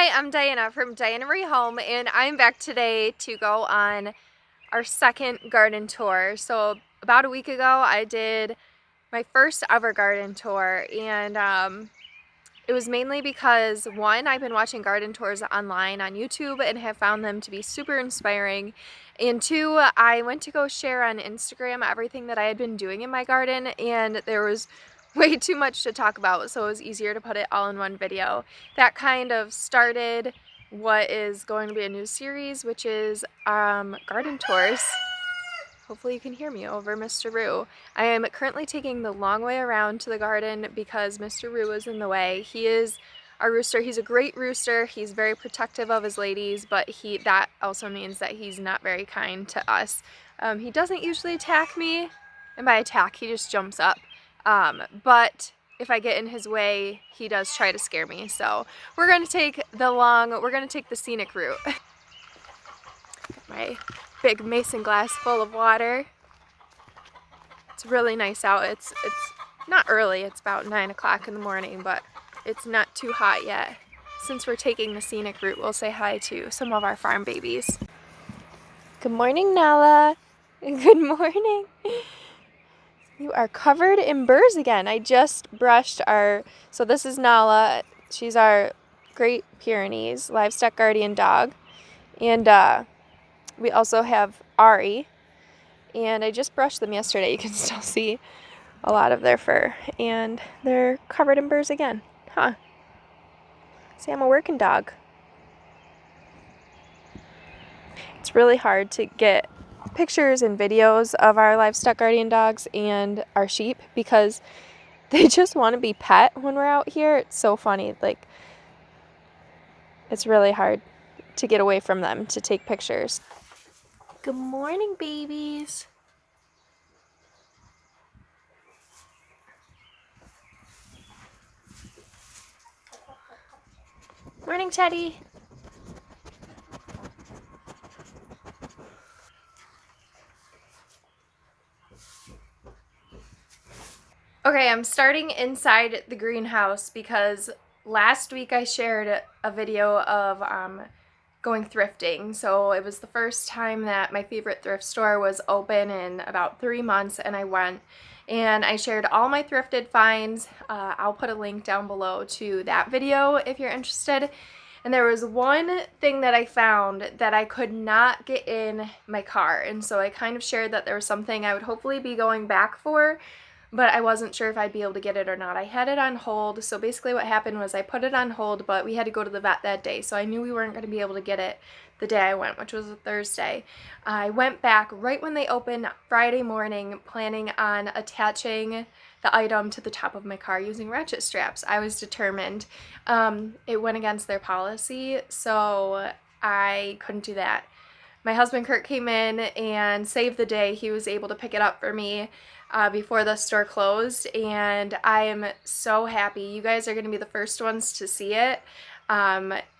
Hi, I'm Diana from Diana Marie Home, and I'm back today to go on our second garden tour. So about a week ago, I did my first ever garden tour, and it was mainly because, one, I've been watching garden tours online on YouTube and have found them to be super inspiring, and two, I went to go share on Instagram everything that I had been doing in my garden, and there was way too much to talk about, so it was easier to put it all in one video. That kind of started what is going to be a new series, which is garden tours. Hopefully you can hear me over Mr. Roo. I am currently taking the long way around to the garden because Mr. Roo is in the way. He is our rooster. He's a great rooster. He's very protective of his ladies, but that also means that he's not very kind to us. He doesn't usually attack me, and by attack, he just jumps up. But if I get in his way, he does try to scare me. So we're gonna take the scenic route. My big mason glass full of water. It's really nice out. It's not early, it's about 9 o'clock in the morning, but it's not too hot yet. Since we're taking the scenic route, we'll say hi to some of our farm babies. Good morning, Nala. Good morning. You are covered in burrs again. I just brushed so this is Nala. She's our Great Pyrenees livestock guardian dog. And we also have Ari. And I just brushed them yesterday. You can still see a lot of their fur. And they're covered in burrs again. Huh. See, I'm a working dog. It's really hard to get pictures and videos of our livestock guardian dogs and our sheep because they just want to be pet when we're out here. It's so funny. Like, it's really hard to get away from them to take pictures. Good morning, babies. Morning, Teddy. Okay, I'm starting inside the greenhouse because last week I shared a video of going thrifting. So it was the first time that my favorite thrift store was open in about 3 months, and I went and I shared all my thrifted finds. I'll put a link down below to that video if you're interested. And there was one thing that I found that I could not get in my car, and so I kind of shared that there was something I would hopefully be going back for, but I wasn't sure if I'd be able to get it or not. I had it on hold, so basically what happened was I put it on hold, but we had to go to the vet that day, so I knew we weren't going to be able to get it the day I went, which was a Thursday. I went back right when they opened Friday morning, planning on attaching the item to the top of my car using ratchet straps. I was determined. It went against their policy, so I couldn't do that. My husband Kurt came in and saved the day. He was able to pick it up for me before the store closed, and I am so happy. You guys are going to be the first ones to see it.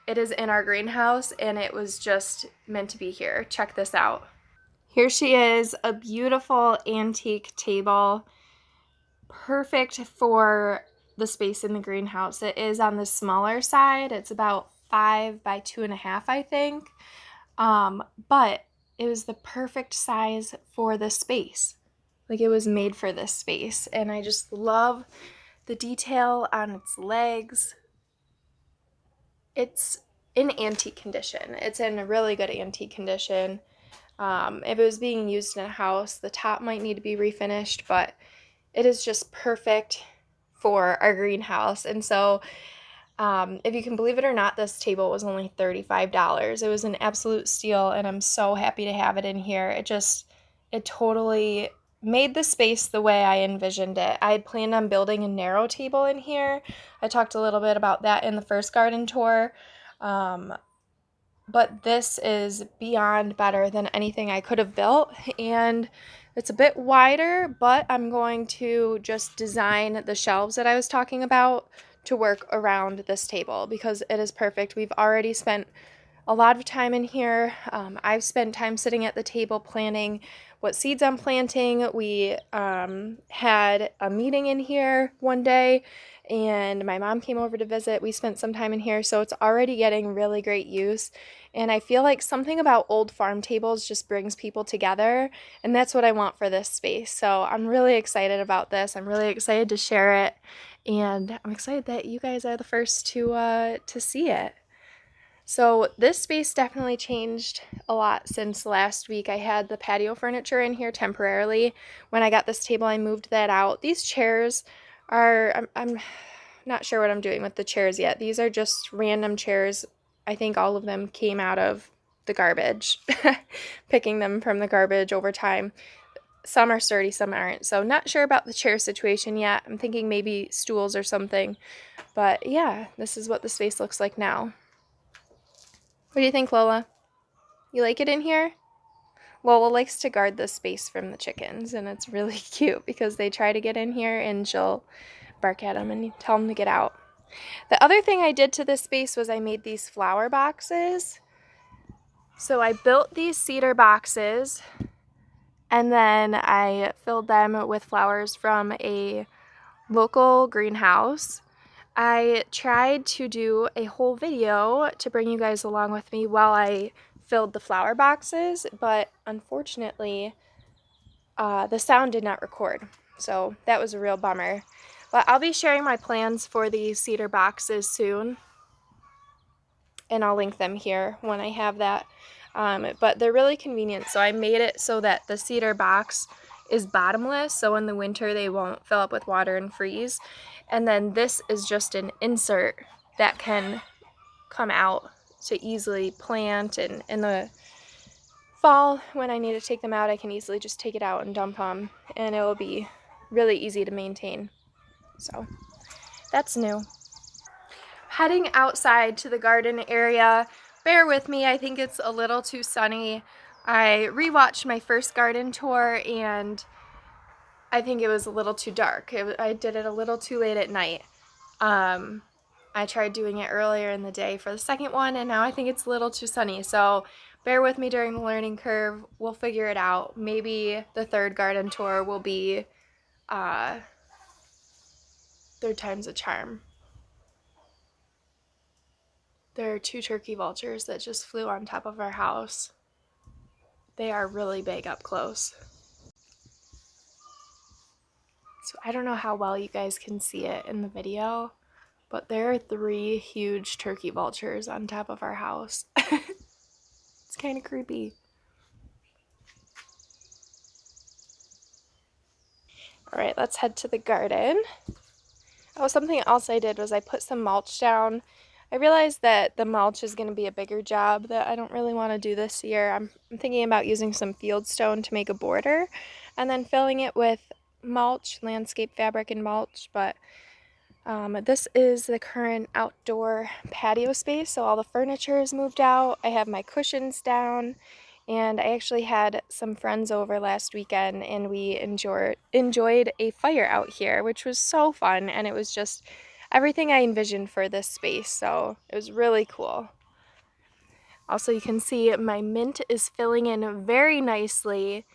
It is in our greenhouse, and it was just meant to be here. Check this out. Here she is, a beautiful antique table, perfect for the space in the greenhouse. It is on the smaller side. It's about 5 by 2.5, I think. But it was the perfect size for the space. Like, it was made for this space, and I just love the detail on its legs. It's in antique condition. It's in a really good antique condition. If it was being used in a house, the top might need to be refinished, but it is just perfect for our greenhouse. And so if you can believe it or not, this table was only $35. It was an absolute steal, and I'm so happy to have it in here. It totally made the space the way I envisioned it. I had planned on building a narrow table in here. I talked a little bit about that in the first garden tour. But this is beyond better than anything I could have built, and it's a bit wider, but I'm going to just design the shelves that I was talking about to work around this table because it is perfect. We've already spent a lot of time in here. I've spent time sitting at the table planning what seeds I'm planting. We had a meeting in here one day, and my mom came over to visit. We spent some time in here, so it's already getting really great use. And I feel like something about old farm tables just brings people together, and that's what I want for this space. So I'm really excited about this. I'm really excited to share it, and I'm excited that you guys are the first to see it. So this space definitely changed a lot since last week. I had the patio furniture in here temporarily. When I got this table, I moved that out. These chairs are, I'm not sure what I'm doing with the chairs yet. These are just random chairs. I think all of them came out of the garbage, picking them from the garbage over time. Some are sturdy, some aren't. So not sure about the chair situation yet. I'm thinking maybe stools or something. But yeah, this is what the space looks like now. What do you think, Lola? You like it in here? Lola likes to guard this space from the chickens, and it's really cute because they try to get in here and she'll bark at them and tell them to get out. The other thing I did to this space was I made these flower boxes. So I built these cedar boxes, and then I filled them with flowers from a local greenhouse. I tried to do a whole video to bring you guys along with me while I filled the flower boxes, but unfortunately the sound did not record, so that was a real bummer. But I'll be sharing my plans for the cedar boxes soon, and I'll link them here when I have that. But they're really convenient, so I made it so that the cedar box is bottomless, so in the winter they won't fill up with water and freeze. And then this is just an insert that can come out to easily plant, and in the fall when I need to take them out, I can easily just take it out and dump them, and it will be really easy to maintain. So that's new. Heading outside to the garden area. Bear with me, I think it's a little too sunny. I rewatched my first garden tour and I think it was a little too dark. I did it a little too late at night. I tried doing it earlier in the day for the second one, and now I think it's a little too sunny. So bear with me during the learning curve. We'll figure it out. Maybe the third garden tour will be third time's a charm. There are 2 turkey vultures that just flew on top of our house. They are really big up close. So I don't know how well you guys can see it in the video, but there are 3 huge turkey vultures on top of our house. It's kind of creepy. Alright, let's head to the garden. Oh, something else I did was I put some mulch down. I realized that the mulch is going to be a bigger job that I don't really want to do this year. I'm thinking about using some fieldstone to make a border and then filling it with mulch, landscape fabric and mulch, but this is the current outdoor patio space, so all the furniture is moved out. I have my cushions down, and I actually had some friends over last weekend, and we enjoyed a fire out here, which was so fun, and it was just everything I envisioned for this space, so it was really cool. Also, you can see my mint is filling in very nicely.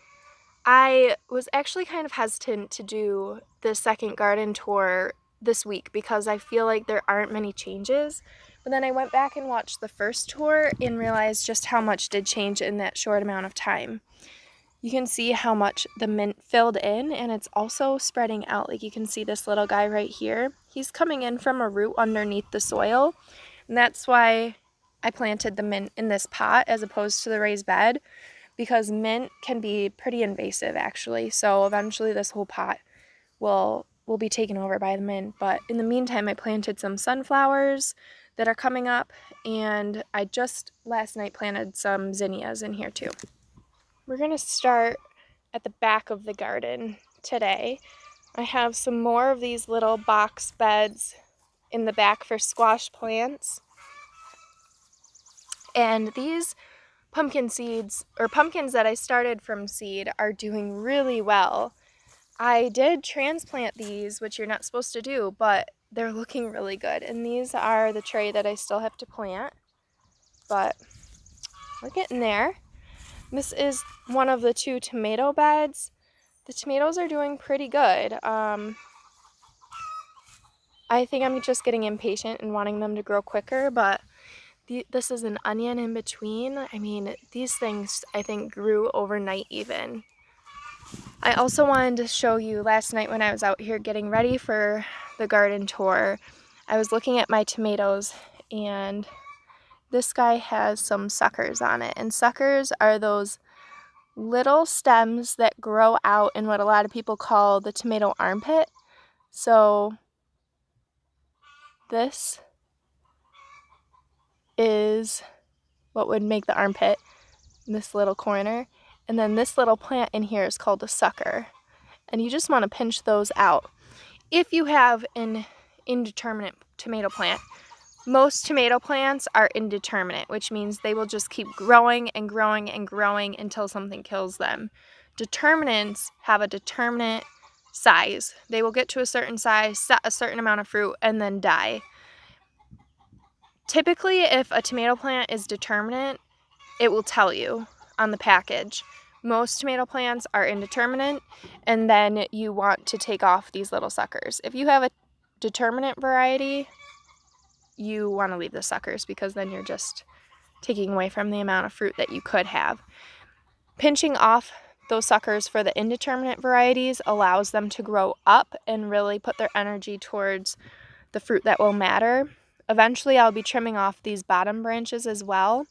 I was actually kind of hesitant to do the second garden tour this week because I feel like there aren't many changes, but then I went back and watched the first tour and realized just how much did change in that short amount of time. You can see how much the mint filled in, and it's also spreading out. Like you can see this little guy right here. He's coming in from a root underneath the soil, and that's why I planted the mint in this pot as opposed to the raised bed, because mint can be pretty invasive actually. So eventually this whole pot will be taken over by the mint. But in the meantime, I planted some sunflowers that are coming up, and I just last night planted some zinnias in here too. We're gonna start at the back of the garden today. I have some more of these little box beds in the back for squash plants. And these pumpkin seeds, or pumpkins that I started from seed, are doing really well. I did transplant these, which you're not supposed to do, but they're looking really good. And these are the tray that I still have to plant, but we're getting there. This is one of the 2 tomato beds. The tomatoes are doing pretty good. I think I'm just getting impatient and wanting them to grow quicker, but this is an onion in between. I mean, these things I think grew overnight even. I also wanted to show you last night when I was out here getting ready for the garden tour, I was looking at my tomatoes and this guy has some suckers on it. And suckers are those little stems that grow out in what a lot of people call the tomato armpit. So this is what would make the armpit in this little corner. And then this little plant in here is called a sucker. And you just want to pinch those out. If you have an indeterminate tomato plant, most tomato plants are indeterminate, which means they will just keep growing and growing and growing until something kills them. Determinants have a determinate size. They will get to a certain size, set a certain amount of fruit, and then die. Typically, if a tomato plant is determinate, it will tell you on the package. Most tomato plants are indeterminate, and then you want to take off these little suckers. If you have a determinate variety, you want to leave the suckers because then you're just taking away from the amount of fruit that you could have. Pinching off those suckers for the indeterminate varieties allows them to grow up and really put their energy towards the fruit that will matter. Eventually I'll be trimming off these bottom branches as well,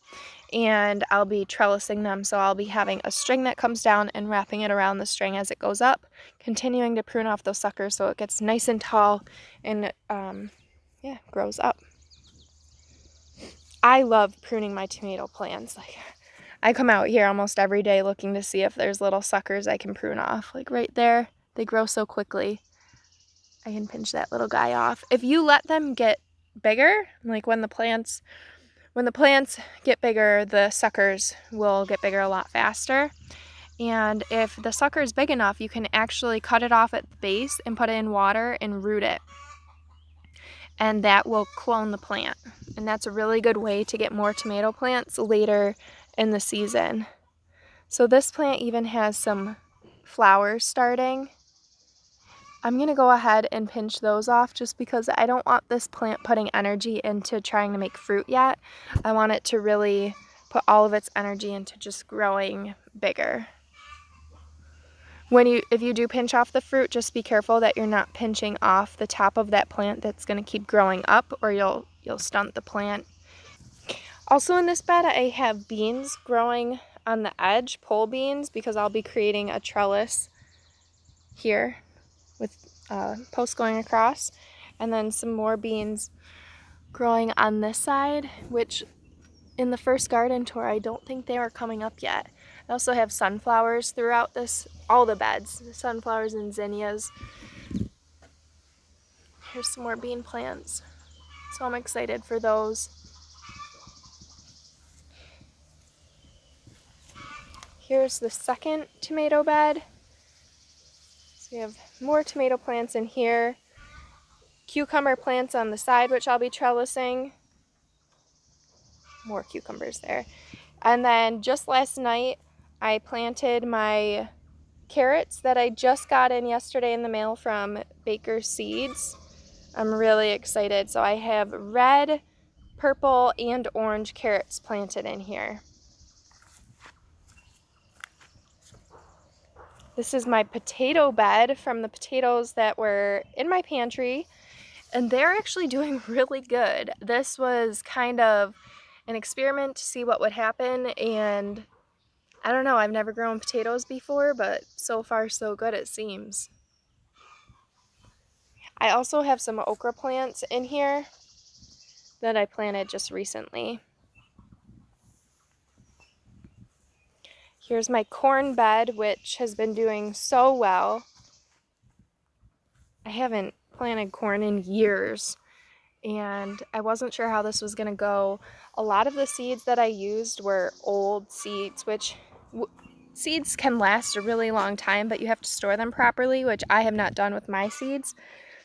and I'll be trellising them, so I'll be having a string that comes down and wrapping it around the string as it goes up, continuing to prune off those suckers so it gets nice and tall and grows up. I love pruning my tomato plants. Like, I come out here almost every day looking to see if there's little suckers I can prune off. Like right there, they grow so quickly. I can pinch that little guy off. If you let them get bigger, like when the plants get bigger, the suckers will get bigger a lot faster. And if the sucker is big enough, you can actually cut it off at the base and put it in water and root it. And that will clone the plant. And that's a really good way to get more tomato plants later in the season. So this plant even has some flowers starting. I'm going to go ahead and pinch those off just because I don't want this plant putting energy into trying to make fruit yet. I want it to really put all of its energy into just growing bigger. If you do pinch off the fruit, just be careful that you're not pinching off the top of that plant that's going to keep growing up, or you'll stunt the plant. Also in this bed, I have beans growing on the edge, pole beans, because I'll be creating a trellis here with posts going across, and then some more beans growing on this side, which in the first garden tour, I don't think they are coming up yet. I also have sunflowers throughout all the beds, sunflowers and zinnias. Here's some more bean plants. So I'm excited for those. Here's the second tomato bed. So we have more tomato plants in here. Cucumber plants on the side, which I'll be trellising. More cucumbers there. And then just last night, I planted my carrots that I just got in yesterday in the mail from Baker Seeds. I'm really excited. So I have red, purple, and orange carrots planted in here. This is my potato bed from the potatoes that were in my pantry, and they're actually doing really good. This was kind of an experiment to see what would happen, and I don't know, I've never grown potatoes before, but so far so good it seems. I also have some okra plants in here that I planted just recently. Here's my corn bed, which has been doing so well. I haven't planted corn in years, and I wasn't sure how this was going to go. A lot of the seeds that I used were old seeds, which seeds can last a really long time, but you have to store them properly, which I have not done with my seeds.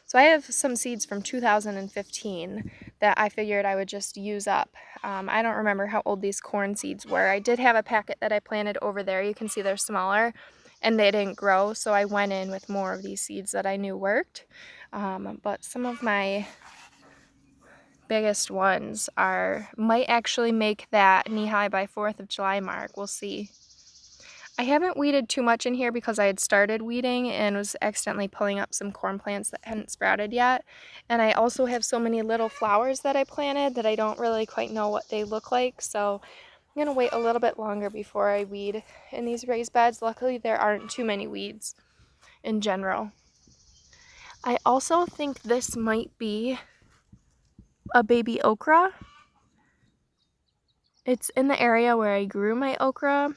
So I have some seeds from 2015 that I figured I would just use up. I don't remember how old these corn seeds were. I did have a packet that I planted over there. You can see they're smaller and they didn't grow, so I went in with more of these seeds that I knew worked. But some of my biggest ones might actually make that knee-high by 4th of July mark. We'll see. I haven't weeded too much in here because I had started weeding and was accidentally pulling up some corn plants that hadn't sprouted yet. And I also have so many little flowers that I planted that I don't really quite know what they look like. So I'm going to wait a little bit longer before I weed in these raised beds. Luckily, there aren't too many weeds in general. I also think this might be a baby okra. It's in the area where I grew my okra.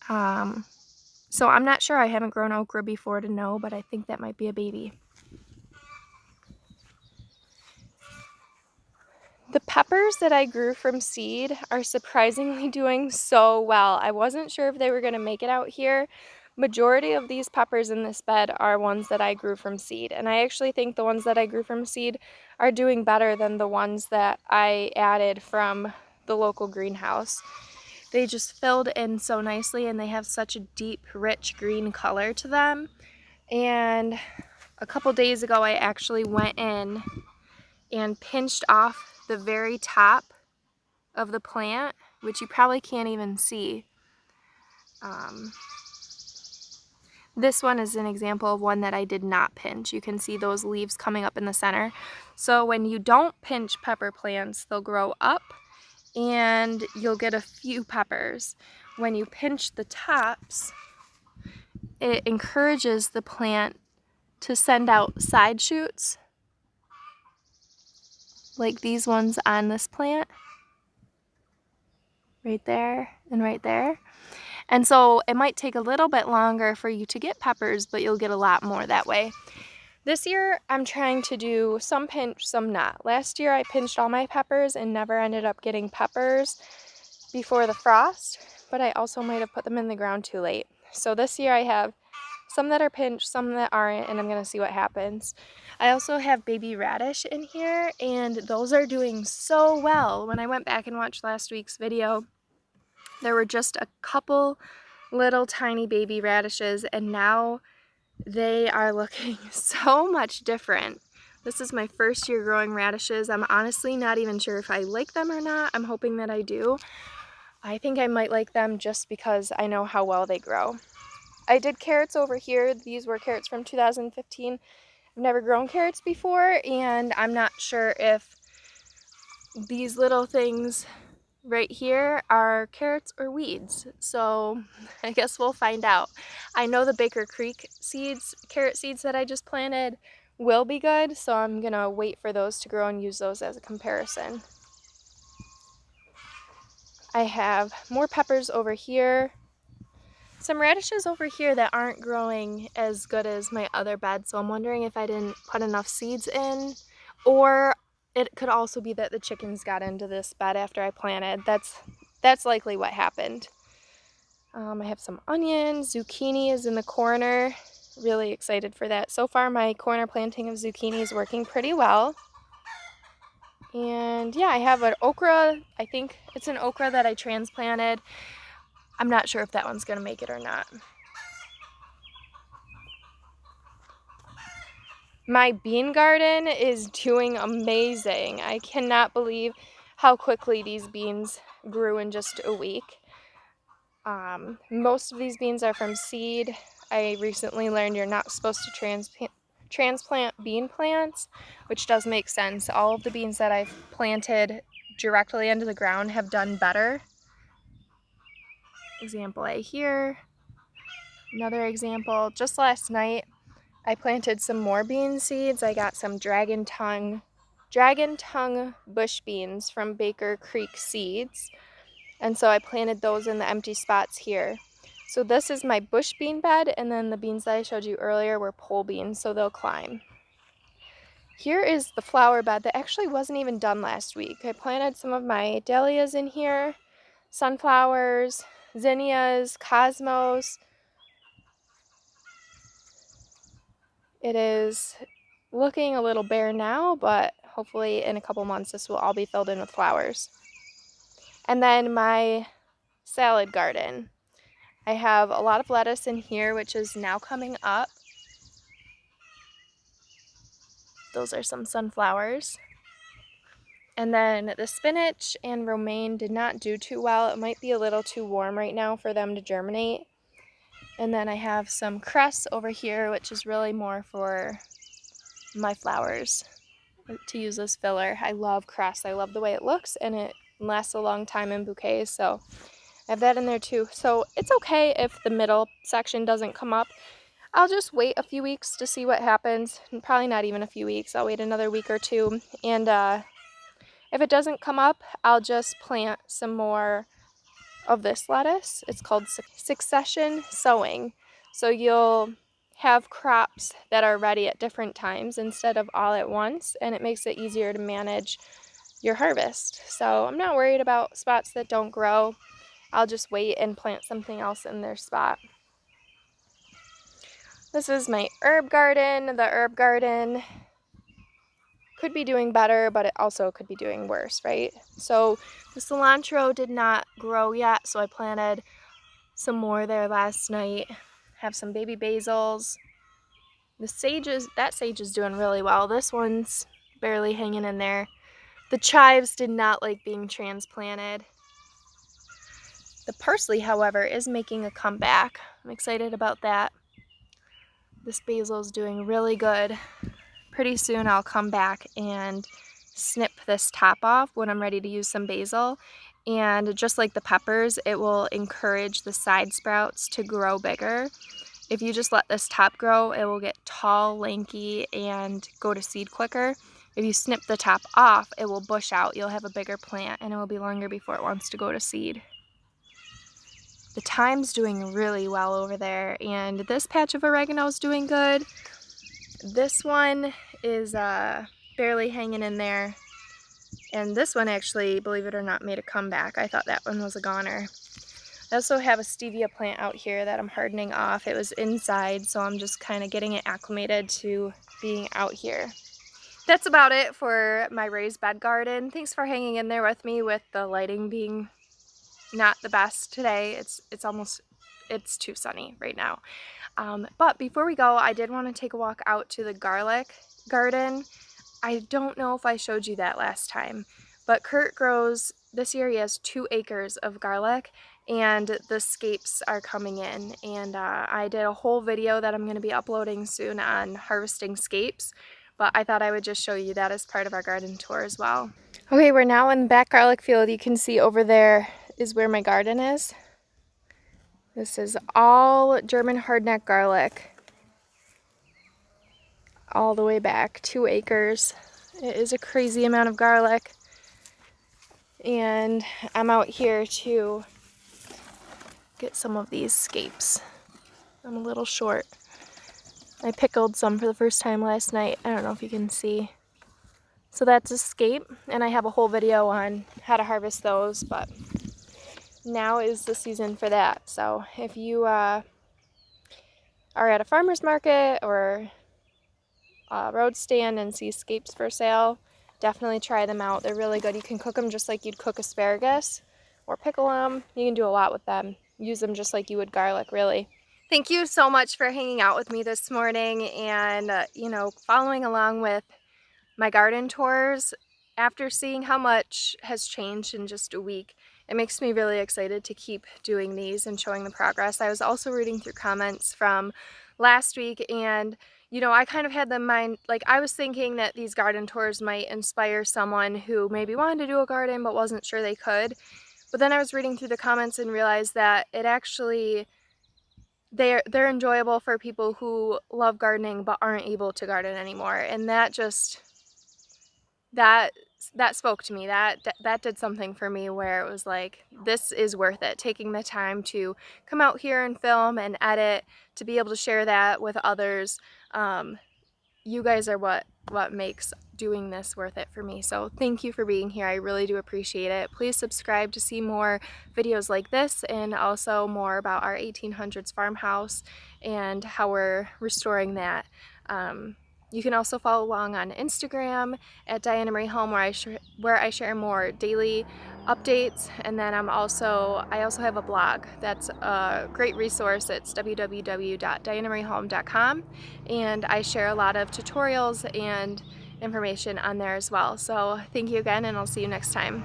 So I'm not sure. I haven't grown okra before to know, but I think that might be a baby. The peppers that I grew from seed are surprisingly doing so well. I wasn't sure if they were going to make it out here. Majority of these peppers in this bed are ones that I grew from seed, and I actually think the ones that I grew from seed are doing better than the ones that I added from the local greenhouse. They just filled in so nicely and they have such a deep, rich green color to them. And a couple days ago I actually went in and pinched off the very top of the plant, which you probably can't even see. This one is an example of one that I did not pinch. You can see those leaves coming up in the center. So when you don't pinch pepper plants, they'll grow up and you'll get a few peppers. When you pinch the tops, it encourages the plant to send out side shoots, like these ones on this plant, right there and right there. And so it might take a little bit longer for you to get peppers, but you'll get a lot more that way. This year, I'm trying to do some pinch, some not. Last year, I pinched all my peppers and never ended up getting peppers before the frost, but I also might have put them in the ground too late. So this year, I have some that are pinched, some that aren't, and I'm going to see what happens. I also have baby radish in here, and those are doing so well. When I went back and watched last week's video, there were just a couple little tiny baby radishes, and now they are looking so much different. This is my first year growing radishes. I'm honestly not even sure if I like them or not. I'm hoping that I do. I think I might like them just because I know how well they grow. I did carrots over here. These were carrots from 2015. I've never grown carrots before, and I'm not sure if these little things right here are carrots or weeds, so I guess we'll find out. I know the Baker Creek seeds, carrot seeds that I just planted, will be good, so I'm gonna wait for those to grow and use those as a comparison. I have more peppers over here, some radishes over here that aren't growing as good as my other bed, so I'm wondering if I didn't put enough seeds in, or it could also be that the chickens got into this bed after I planted. That's likely what happened. I have some onions, zucchini is in the corner. Really excited for that. So far my corner planting of zucchini is working pretty well. And yeah, I have an okra. I think it's an okra that I transplanted. I'm not sure if that one's gonna make it or not. My bean garden is doing amazing. I cannot believe how quickly these beans grew in just a week. Most of these beans are from seed. I recently learned you're not supposed to transplant bean plants, which does make sense. All of the beans that I've planted directly into the ground have done better. Example A here. Another example, just last night I planted some more bean seeds. I got some dragon tongue bush beans from Baker Creek Seeds. And so I planted those in the empty spots here. So this is my bush bean bed, and then the beans that I showed you earlier were pole beans, so they'll climb. Here is the flower bed that actually wasn't even done last week. I planted some of my dahlias in here, sunflowers, zinnias, cosmos. It is looking a little bare now, but hopefully in a couple months this will all be filled in with flowers. And then my salad garden. I have a lot of lettuce in here, which is now coming up. Those are some sunflowers. And then the spinach and romaine did not do too well. It might be a little too warm right now for them to germinate. And then I have some cress over here, which is really more for my flowers to use as filler. I love cress. I love the way it looks, and it lasts a long time in bouquets. So I have that in there too. So it's okay if the middle section doesn't come up. I'll just wait a few weeks to see what happens. And probably not even a few weeks. I'll wait another week or two. And if it doesn't come up, I'll just plant some more of this lettuce. It's called succession sowing. So you'll have crops that are ready at different times instead of all at once, and it makes it easier to manage your harvest. So I'm not worried about spots that don't grow. I'll just wait and plant something else in their spot. This is my herb garden. The herb garden could be doing better, but it also could be doing worse, right? So the cilantro did not grow yet, so I planted some more there last night. Have some baby basils. The sages, that sage is doing really well. This one's barely hanging in there. The chives did not like being transplanted. The parsley, however, is making a comeback. I'm excited about that. This basil is doing really good. Pretty soon I'll come back and snip this top off when I'm ready to use some basil. And just like the peppers, it will encourage the side sprouts to grow bigger. If you just let this top grow, it will get tall, lanky, and go to seed quicker. If you snip the top off, it will bush out. You'll have a bigger plant, and it will be longer before it wants to go to seed. The thyme's doing really well over there, and this patch of oregano is doing good. This one is barely hanging in there. And this one actually, believe it or not, made a comeback. I thought that one was a goner. I also have a stevia plant out here that I'm hardening off. It was inside, so I'm just kind of getting it acclimated to being out here. That's about it for my raised bed garden. Thanks for hanging in there with me with the lighting being not the best today. It's too sunny right now. But before we go, I did want to take a walk out to the garlic garden. I don't know if I showed you that last time, but Kurt grows, this year he has 2 acres of garlic, and the scapes are coming in. And I did a whole video that I'm going to be uploading soon on harvesting scapes, but I thought I would just show you that as part of our garden tour as well. Okay, we're now in the back garlic field. You can see over there is where my garden is. This is all German hardneck garlic. All the way back, 2 acres. It is a crazy amount of garlic. And I'm out here to get some of these scapes. I'm a little short. I pickled some for the first time last night. I don't know if you can see. So that's a scape, and I have a whole video on how to harvest those, but now is the season for that. So if you are at a farmer's market or road stand and see scapes for sale, definitely try them out. They're really good. You can cook them just like you'd cook asparagus, or pickle them. You can do a lot with them. Use them just like you would garlic, really. Thank you so much for hanging out with me this morning and following along with my garden tours. After seeing how much has changed in just a week, it makes me really excited to keep doing these and showing the progress. I was also reading through comments from last week, and I kind of had the mind, like I was thinking that these garden tours might inspire someone who maybe wanted to do a garden but wasn't sure they could. But then I was reading through the comments and realized that it actually, they're enjoyable for people who love gardening but aren't able to garden anymore. And that just, that spoke to me. That did something for me, where it was like, this is worth it. Taking the time to come out here and film and edit, to be able to share that with others. You guys are what makes doing this worth it for me. So thank you for being here. I really do appreciate it. Please subscribe to see more videos like this, and also more about our 1800s farmhouse and how we're restoring that. You can also follow along on Instagram at Diana Marie Home, where I share more daily updates. And then I also have a blog that's a great resource. It's www.dianamariehome.com, and I share a lot of tutorials and information on there as well. So thank you again, and I'll see you next time.